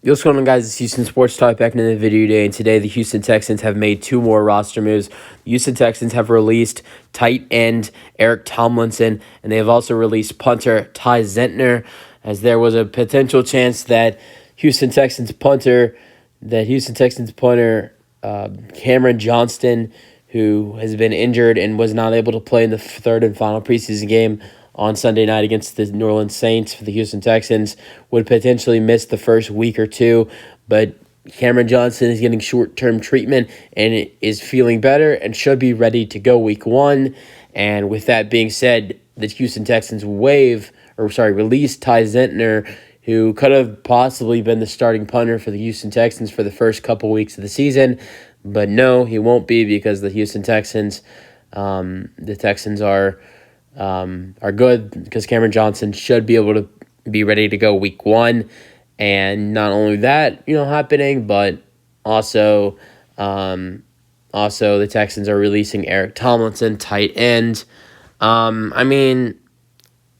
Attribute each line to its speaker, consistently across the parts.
Speaker 1: What's going on, guys? It's Houston Sports Talk back into the video today, and today the Houston Texans have made two more roster moves. The Houston Texans have released tight end Eric Tomlinson, and they have also released punter Ty Zentner, as there was a potential chance that Houston Texans punter Cameron Johnston, who has been injured and was not able to play in the third and final preseason game on Sunday night against the New Orleans Saints for the Houston Texans, would potentially miss the first week or two, but Cameron Johnston is getting short-term treatment and is feeling better and should be ready to go week one. And with that being said, the Houston Texans released Ty Zentner, who could have possibly been the starting punter for the Houston Texans for the first couple weeks of the season. But no, he won't be, because the Houston Texans, are good, because Cameron Johnson should be able to be ready to go week one. And not only that, happening, but also the Texans are releasing Eric Tomlinson, tight end. I'm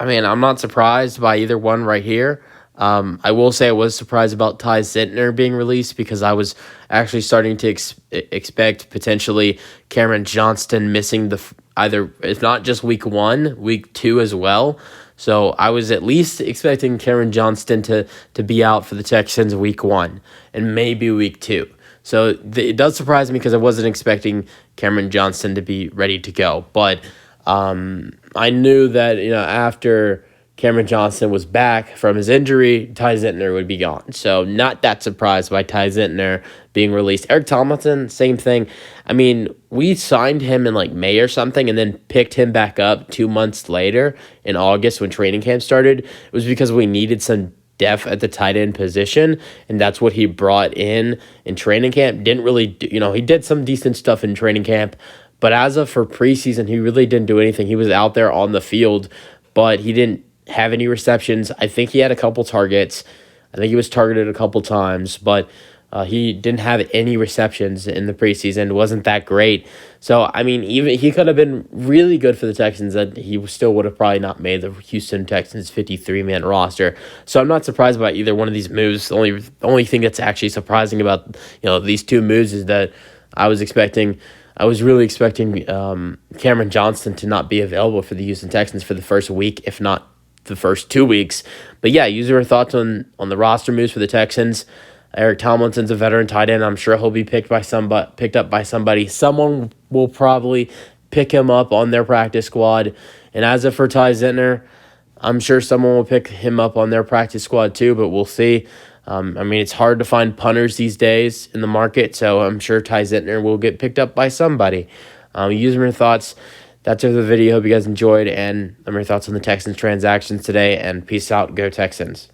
Speaker 1: not surprised by either one right here. I will say I was surprised about Ty Zentner being released, because I was actually starting to expect potentially Cameron Johnston missing either, if not just week one, week two as well. So I was at least expecting Cameron Johnston to be out for the Texans week one and maybe week two. So it does surprise me, because I wasn't expecting Cameron Johnston to be ready to go. But I knew that after Cameron Johnston was back from his injury, Ty Zentner would be gone. So not that surprised by Ty Zentner being released. Eric Tomlinson, same thing. We signed him in May or something, and then picked him back up 2 months later in August when training camp started. It was because we needed some depth at the tight end position, and that's what he brought in training camp. Didn't really he did some decent stuff in training camp, but for preseason, he really didn't do anything. He was out there on the field, but he didn't have any receptions. I think he had a couple targets. I think he was targeted a couple times, but he didn't have any receptions in the preseason. It wasn't that great. So, even he could have been really good for the Texans, that he still would have probably not made the Houston Texans 53-man roster. So I'm not surprised by either one of these moves. The only thing that's actually surprising about these two moves is that I was really expecting Cameron Johnston to not be available for the Houston Texans for the first week, if not the first 2 weeks. But yeah, user thoughts on the roster moves for the Texans. Eric Tomlinson's a veteran tight end. I'm sure he'll be picked up by somebody. Someone will probably pick him up on their practice squad. And as for Ty Zentner, I'm sure someone will pick him up on their practice squad too, but we'll see. It's hard to find punters these days in the market, so I'm sure Ty Zentner will get picked up by somebody. User your thoughts. That's it for the video. Hope you guys enjoyed, and let me know your thoughts on the Texans transactions today, and peace out. Go Texans.